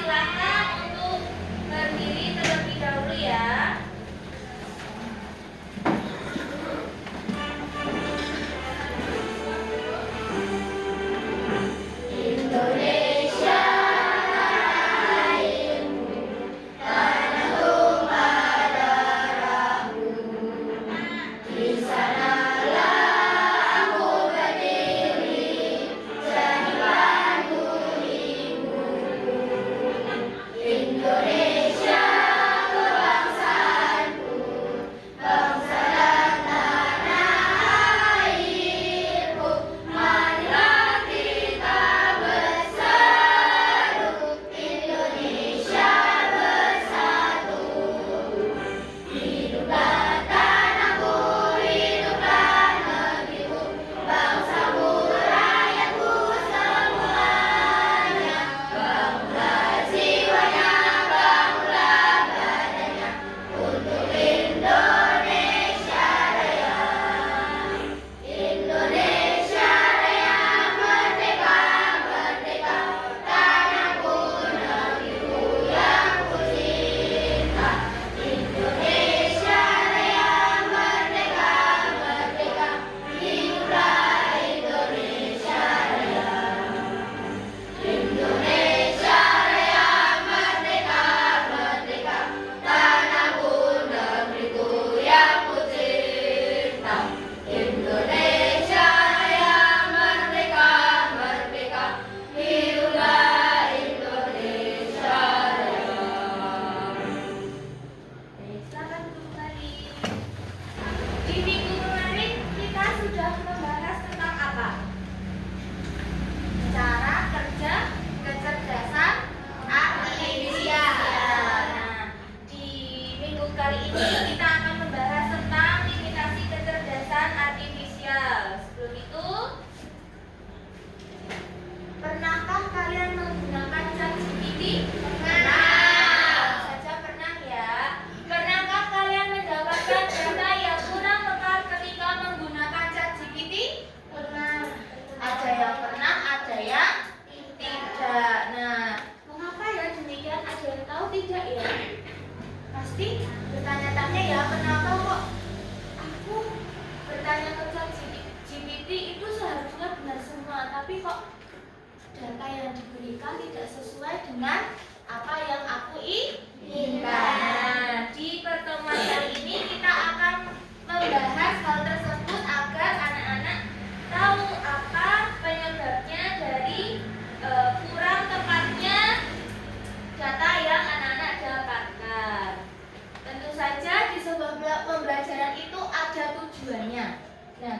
silakan untuk berdiri terlebih dahulu ya.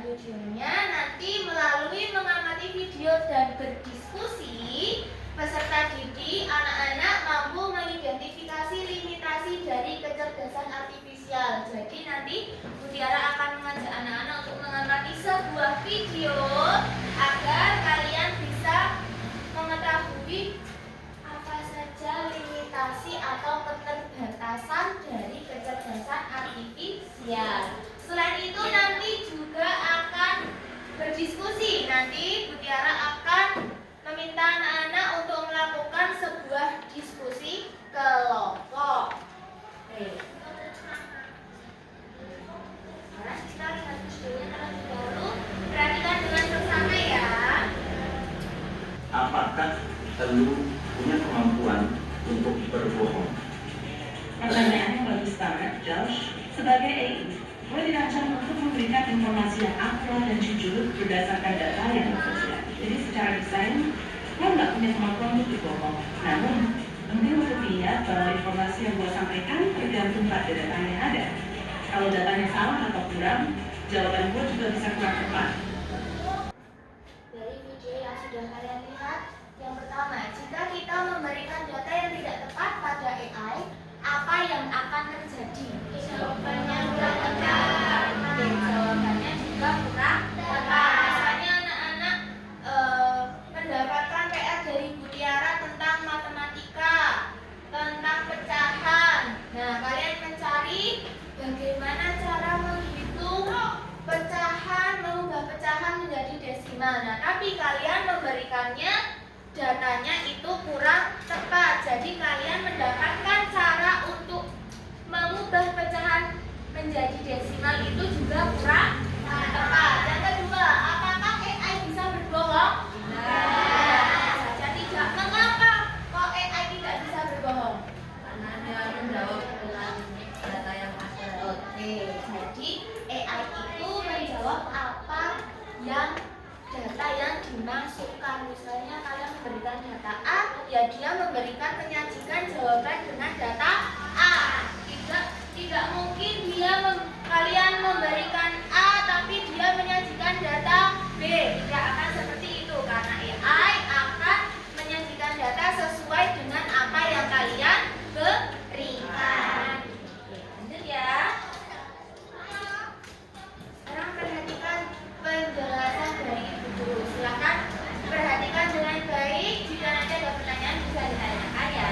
Tujuannya nanti melalui mengamati video dan berdiskusi, peserta didik anak-anak mampu mengidentifikasi limitasi dari kecerdasan artifisial. Jadi nanti Mutiara akan mengajak anak-anak untuk mengamati sebuah video agar kalian bisa mengetahui apa saja limitasi atau keterbatasan dari kecerdasan artifisial. Selain itu nanti juga akan berdiskusi. Nanti Mutiara akan meminta anak-anak untuk melakukan sebuah diskusi kelompok. Sekarang kita lihat videonya terlebih dahulu. Perhatikan dengan bersama ya. Apakah lu punya kemampuan untuk berbohong? Pertanyaannya bagus banget, Josh. Sebagai AI, gue dirancang untuk memberikan informasi yang akurat dan jujur berdasarkan data yang tersedia. Jadi secara desain, gue nggak punya kemampuan untuk berbohong. Namun, penting untuk diingat bahwa informasi yang gue sampaikan tergantung pada datanya yang ada. Kalau datanya salah atau kurang, jawaban gue juga bisa kurang tepat. Dari video yang sudah kalian lihat, yang pertama, jika kita memberikan data yang tidak tepat pada AI, apa yang akan terjadi? Jawabannya kurang tepat. Jawabannya juga kurang tepat. Misalnya anak-anak mendapatkan PR dari Mutiara tentang matematika, tentang pecahan. Nah, kalian mencari bagaimana cara menghitung pecahan, mengubah pecahan menjadi desimal. Nah, tapi kalian memberikannya datanya itu kurang tepat. Jadi kalian mendapatkan cara untuk mengubah pecahan menjadi desimal itu juga kurang tepat. Yang kedua, apakah AI bisa berbohong? Saja tidak. Mengapa kok AI tidak bisa berbohong? Karena dia menjawab dengan data yang ada. Oke, jadi AI itu menjawab apa yang data yang dimasukkan. Misalnya kalian memberikan data A, ya dia memberikan penyajikan jawaban dengan data A. Tidak mungkin kalian memberikan A tapi dia menyajikan data B. Tidak akan seperti itu karena AI akan menyajikan data sesuai dengan apa yang kalian berikan. Oke, lanjut ya. Sekarang perhatikan penjelasan dari Ibu Guru. Silakan perhatikan dengan baik. Jika nanti ada pertanyaan bisa ditanyakan ya.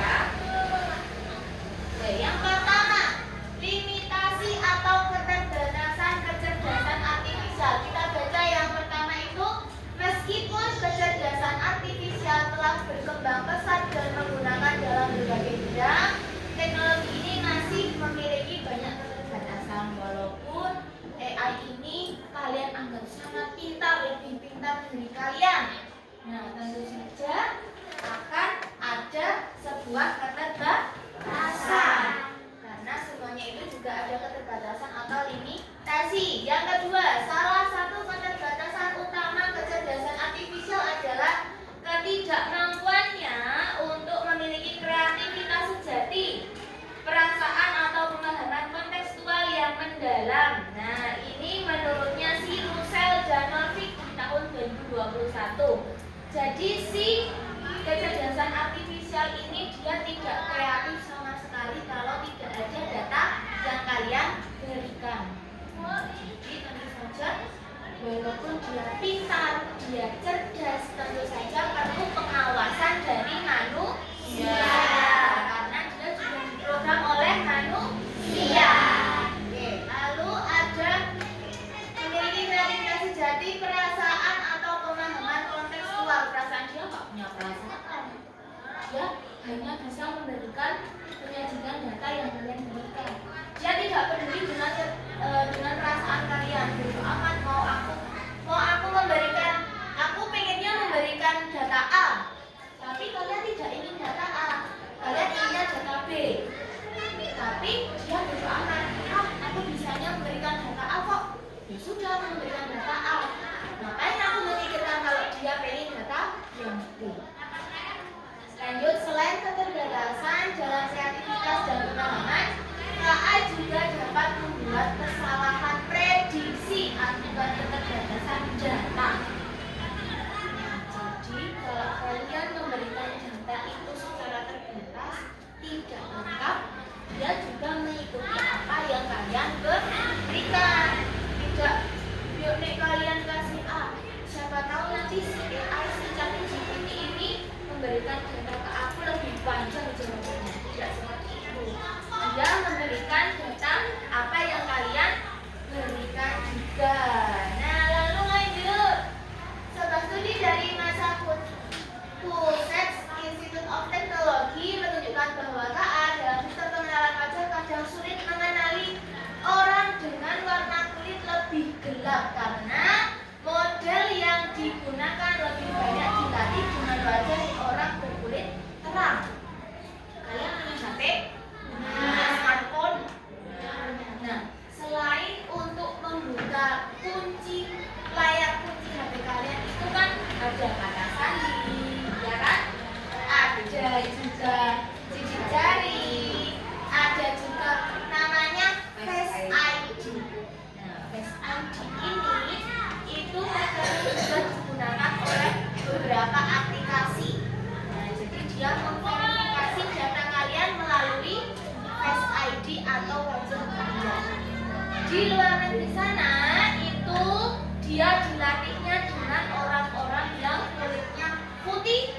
Oke, yang pertama, limitasi atau keterbatasan kecerdasan artifisial. Kita baca yang pertama itu, meskipun kecerdasan artifisial telah berkembang pesat dan menggunakan dalam berbagai bidang, teknologi ini masih memiliki banyak keterbatasan. Walaupun AI ini kalian anggap sangat pintar, lebih pintar dari kalian. Nah, tentu saja akan ada sebuah keterbatasan. Karena semuanya itu juga ada keterbatasan atau limitasi. Yang kedua, salah satu keterbatasan utama kecerdasan artifisial adalah ketidakmampuannya untuk memiliki kreativitas sejati, perasaan atau pemahaman kontekstual yang mendalam. Nah, ini menurutnya si Russell dan Norvig di tahun 2021. Jadi si kecerdasan artifisial ini dia tidak kreatif sama sekali kalau tidak ada data yang kalian berikan. Jadi tentu saja walaupun dia pintar, dia cerdas, tentu saja perlu pengawasan dari manusia karena dia juga diprogram oleh manusia. Oke, lalu ada memiliki kreativitas sejati, perasaan atau pemahaman kontekstual. Perasaan dia nggak punya perasaan. Dia hanya bisa memberikan penyajikan data yang kalian berikan. Dia tidak peduli dengan perasaan kalian. Bodo amat mau aku memberikan, aku pengennya memberikan data A, tapi kalian tidak ingin data A, kalian inginnya data B. Tapi dia bodo amat. Aku bisanya memberikan data A kok. Ya sudah, aku memberikan data A. Ngapain aku memikirkan kalau dia pengen data yang B? Lanjut, selain keterbatasan dalam kreativitas dan pemahaman, AI juga dapat membuat kesalahan prediksi akibat keterbatasan data. Jadi, kalau kalian memberikan data itu secara terbatas, tidak lengkap, dia juga mengikuti apa yang kalian berikan. Tidak, yuk nih kalian kasih A, siapa tahu nanti si AI si ChatGPT ini memberikan data ke aku lebih panjang jawabannya. Tidak seperti itu. Dia memberikan data apa yang kalian berikan juga. Nah, lalu lanjut. Sebuah studi dari Massachusetts Institute of Technology menunjukkan bahwa KA dalam sistem pengenalan wajah kadang sulit mengenali orang dengan warna kulit lebih gelap karena model yang digunakan lebih banyak dilatih dengan wajah orang berkulit terang. Kalian punya HP? Punya smartphone? Nah, selain untuk membuka layar kunci HP kalian itu kan ada kata sandi, ya kan? Ada juga sidik jari, ada juga namanya Face ID. Nah, Face ID ini itu terkadang juga digunakan oleh beberapa aplikasi. Nah, jadi dia memverifikasi data kalian melalui Face ID atau wajah kalian. Di luar negeri sana itu dia dilatihnya dengan orang-orang yang kulitnya putih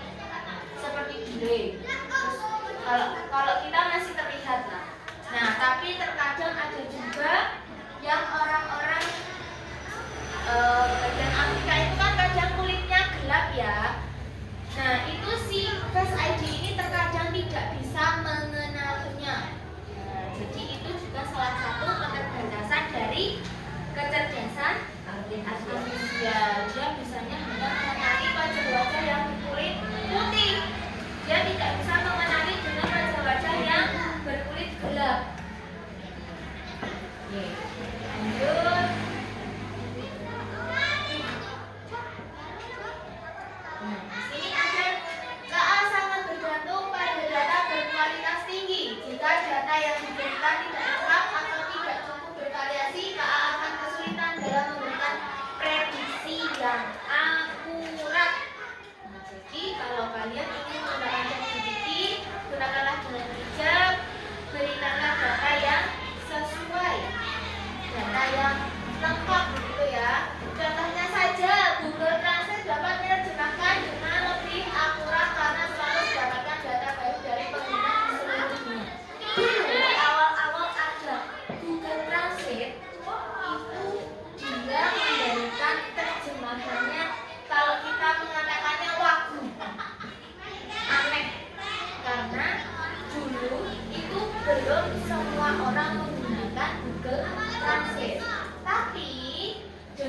seperti grey. Terus kalau kita masih terlihat lah. Nah, tapi terkadang ada juga yang orang-orang bagian Afrika itu kan kadang kulitnya gelap ya. Nah, itu sehingga memberikan terjemahannya kalau kita mengatakannya waktu aneh, karena dulu itu belum semua orang menggunakan Google Translate, tapi di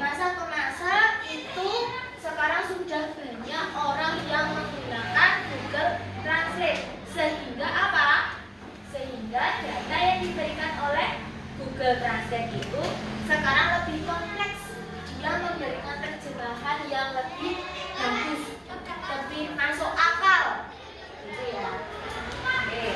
masa ke masa itu sekarang sudah banyak orang yang menggunakan Google Translate, sehingga apa? Sehingga data yang diberikan oleh Google Translate itu sekarang lebih kompleks. Dia memberikan terjemahan yang lebih bagus, lebih masuk akal, gitu ya. Oke.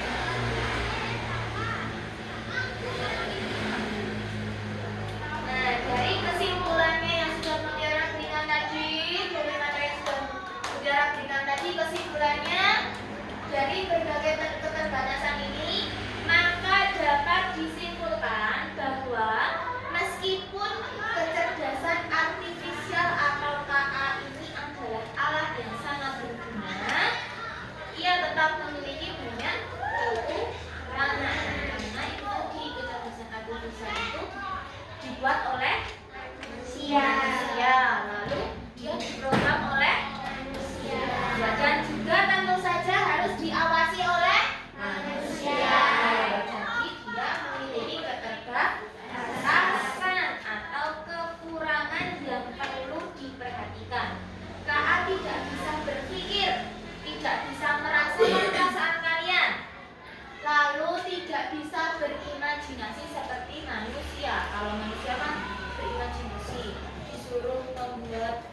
Nah, dari kesimpulannya yang sudah Mutiara berikan tadi, dari materi yang sudah Mutiara berikan tadi, kesimpulannya dari berbagai keterbatasan ini, maka dapat disimpulkan bahwa meskipun kecerdasan artifisial atau KA ini adalah alat yang sangat berguna, ia tetap memiliki banyak kekurangan. Karena itu tadi kecerdasan artifisial itu dibuat oleh manusia, lalu dia diprogram oleh manusia, dan juga tentu saja harus diawasi oleh manusia. Jadi dia memiliki keterbatasan atau kekurangan yang perlu diperhatikan. KA tidak bisa berpikir, tidak bisa merasakan perasaan kalian, lalu tidak bisa berimajinasi seperti manusia. Kalau manusia kan berimajinasi, disuruh membuat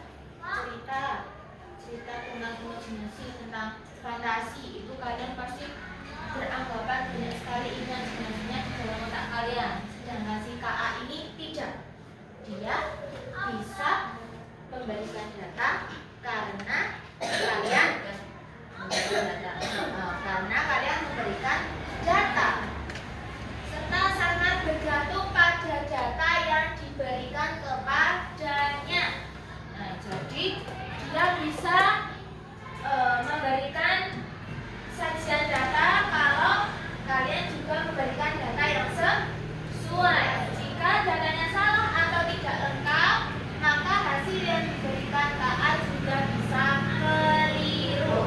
cerita tentang imajinasi, tentang fantasi, itu kalian pasti beranggapan banyak sekali imajinasinya di dalam otak kalian. Sedangkan si KA ini tidak, dia bisa memberikan data karena kalian memberikan data, serta sangat bergantung pada data yang diberikan kepadanya. Nah, jadi dia bisa memberikan sajian data kalau kalian juga memberikan data yang sesuai. Jika datanya salah atau tidak lengkap, maka hasil yang diberikan KA juga bisa keliru.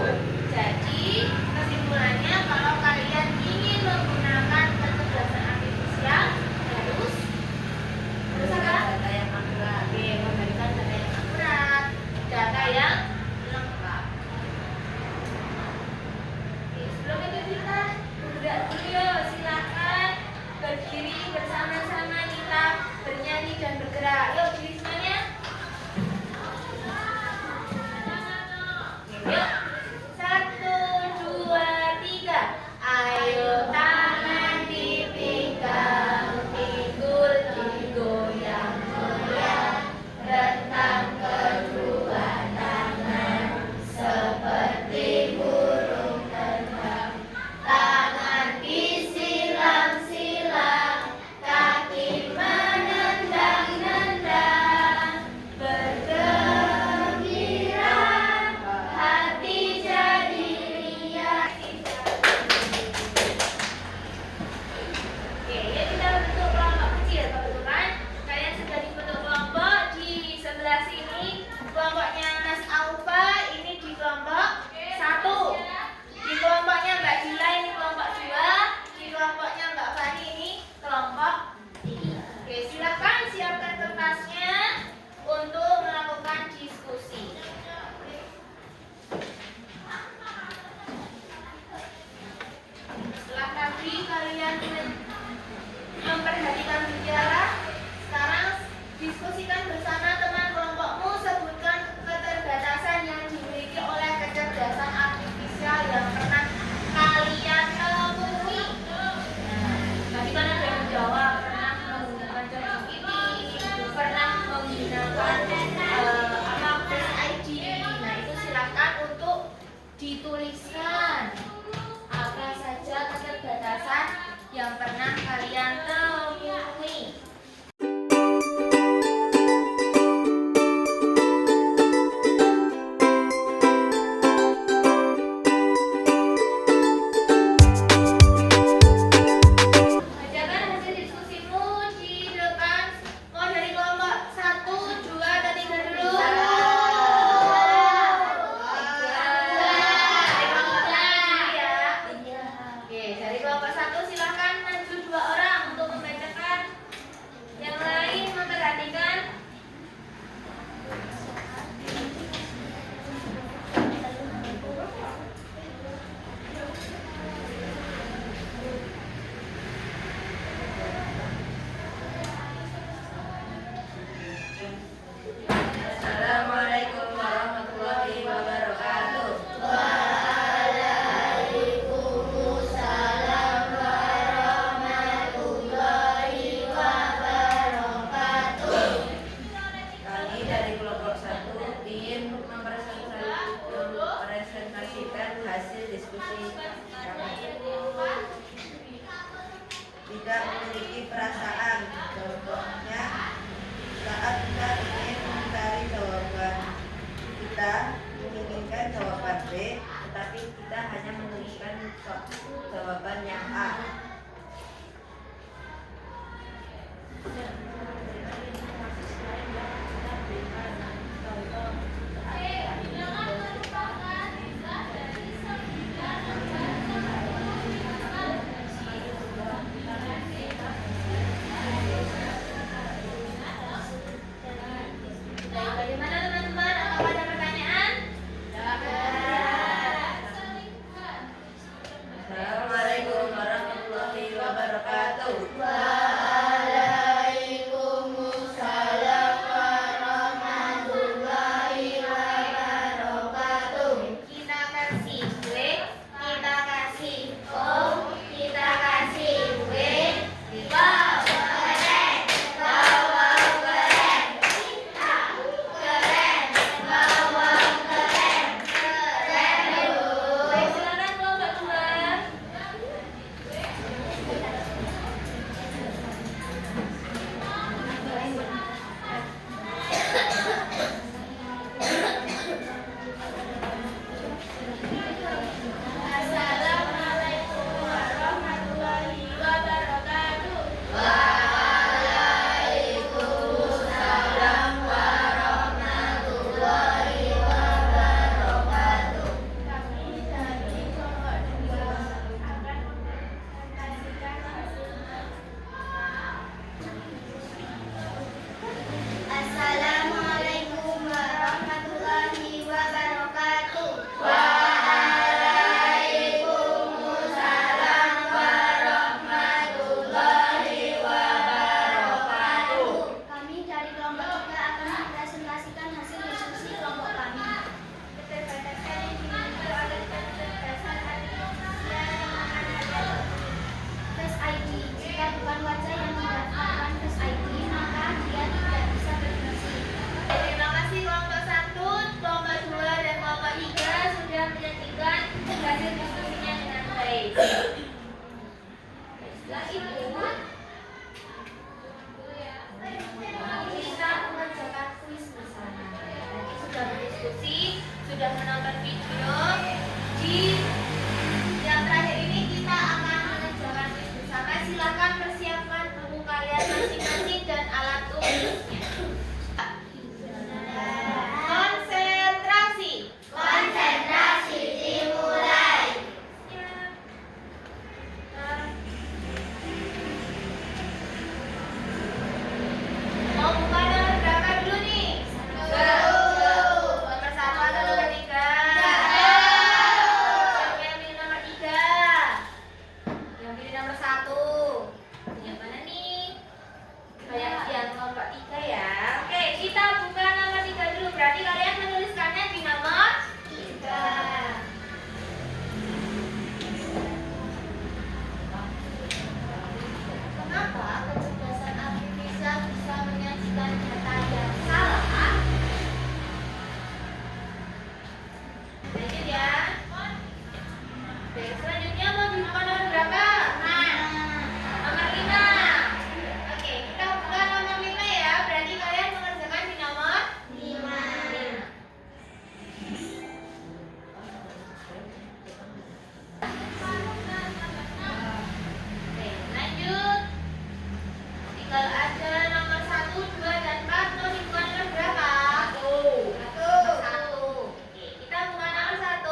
Jadi kesimpulannya, kalau kalian ingin menggunakan kecerdasan artifisial harus apa? Data yang akurat. Oke, memberikan data yang akurat, data yang lengkap. Oke, sebelum itu kita bergerak dulu yuk. Silakan berdiri bersama-sama, kita bernyanyi dan bergerak. Yuk, diri semuanya. Oke, yuk. 1, 2, 3. Ayo tangan dipegang, pinggul digoyang-goyang, rentang kedua tangan seperti burung terbang. Tangan disilang-silang, kaki tinggal ada nomor 1, 2, dan 4. Mau dibuka nomor berapa? Satu. Oke, kita buka nomor 1.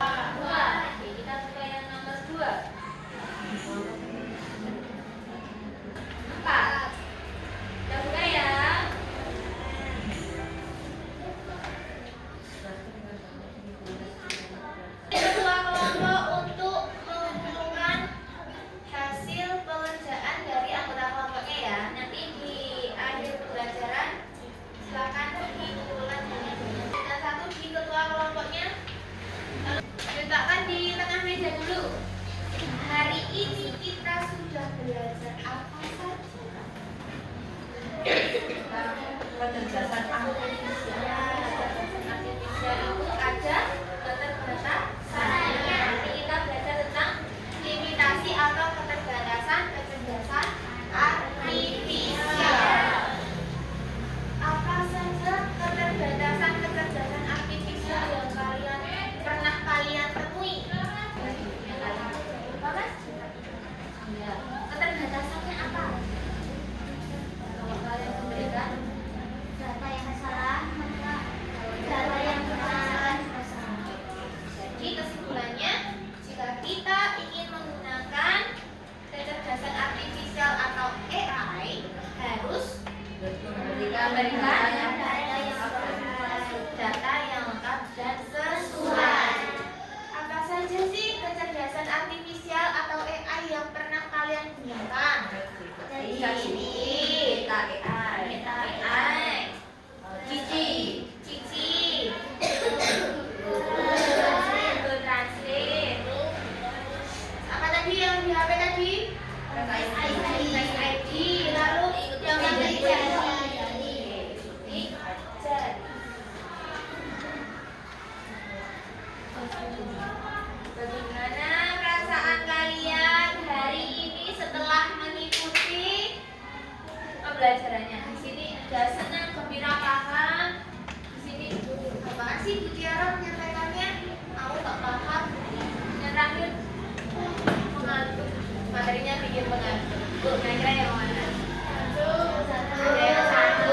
2. Oke, kita buka yang nomor 2. 4. Kita buka ya. Ketua kelompok untuk mengumpulkan hasil pengerjaan dari anggota kelompoknya ya. Nanti di akhir pembelajaran silakan dikumpulkan hasilnya. Dan 1 di ketua kelompoknya. Letakkan di tengah meja dulu. Hari ini kita sudah belajar apa saja? Kecerdasan artifisial. Artifisial itu ada keterbatasan. Nanti kita belajar tentang limitasi atau keterbatasan kecerdasan artifisial. Apa saja keterbatasan kecerdasan artifisial yang pernah kalian temui? Apa mas? Keterbatasannya apa? Kalau kalian memberikan data yang salah, maka data yang benar. Jadi kesimpulannya, jika kita ingin menggunakan kecerdasan artifisial atau AI, harus Memberikan data yang lengkap dan sesuai. Apa saja sih kecerdasan artifisial atau AI yang pernah kalian gunakan? Cici, AI, Cici, Google Translate. Apa tadi yang di HP tadi? Face ID. Lalu yang mana jari? Bagaimana perasaan kalian hari ini setelah mengikuti pembelajarannya? Di sini ada senang, gembira, paham. Di sini apaan sih Bu Tiara menyampaikannya? Aku nggak paham. Yang terakhir mengantuk. Materinya bikin mengantuk. Bu, kira-kira yang mana? Ada yang 1.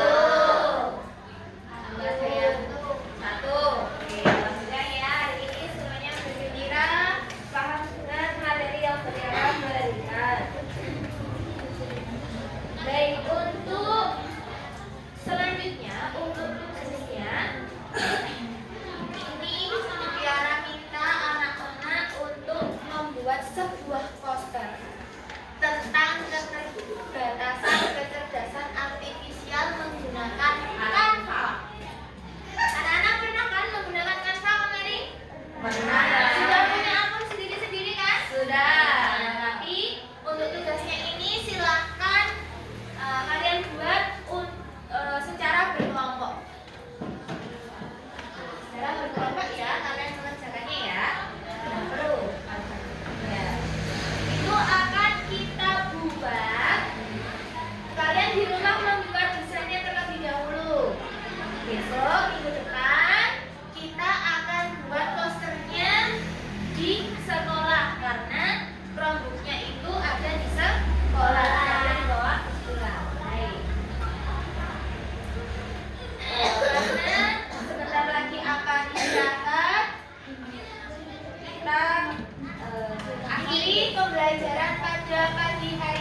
Ada yang 1. Oke, maksudnya ya hari ini semuanya bergembira, paham dengan materi yang Tiara berikan. Baik, untuk selanjutnya untuk tugasnya ini Tiara minta anak-anak untuk membuat sebuah poster tentang keterbatasan kecerdasan artifisial menggunakan Canva. Anak-anak pernah kan menggunakan Canva kemarin? Sudah punya akun sendiri-sendiri kan? Sudah. Nah, tapi untuk tugasnya ini silahkan kalian buat secara berkelompok. Secara berkelompok ya, kalian mengerjakannya ya. Tidak perlu. Ya. Itu akan kita buat. Kalian di rumah membuat desainnya terlebih dahulu. Besok minggu depan kita akan buat posternya di sekolah karena Chromebooknya itu ada di sekolah. Kalian bawa ke sekolah. Baik. Karena sebentar lagi akan istirahat, kita akhiri pembelajaran pada pagi hari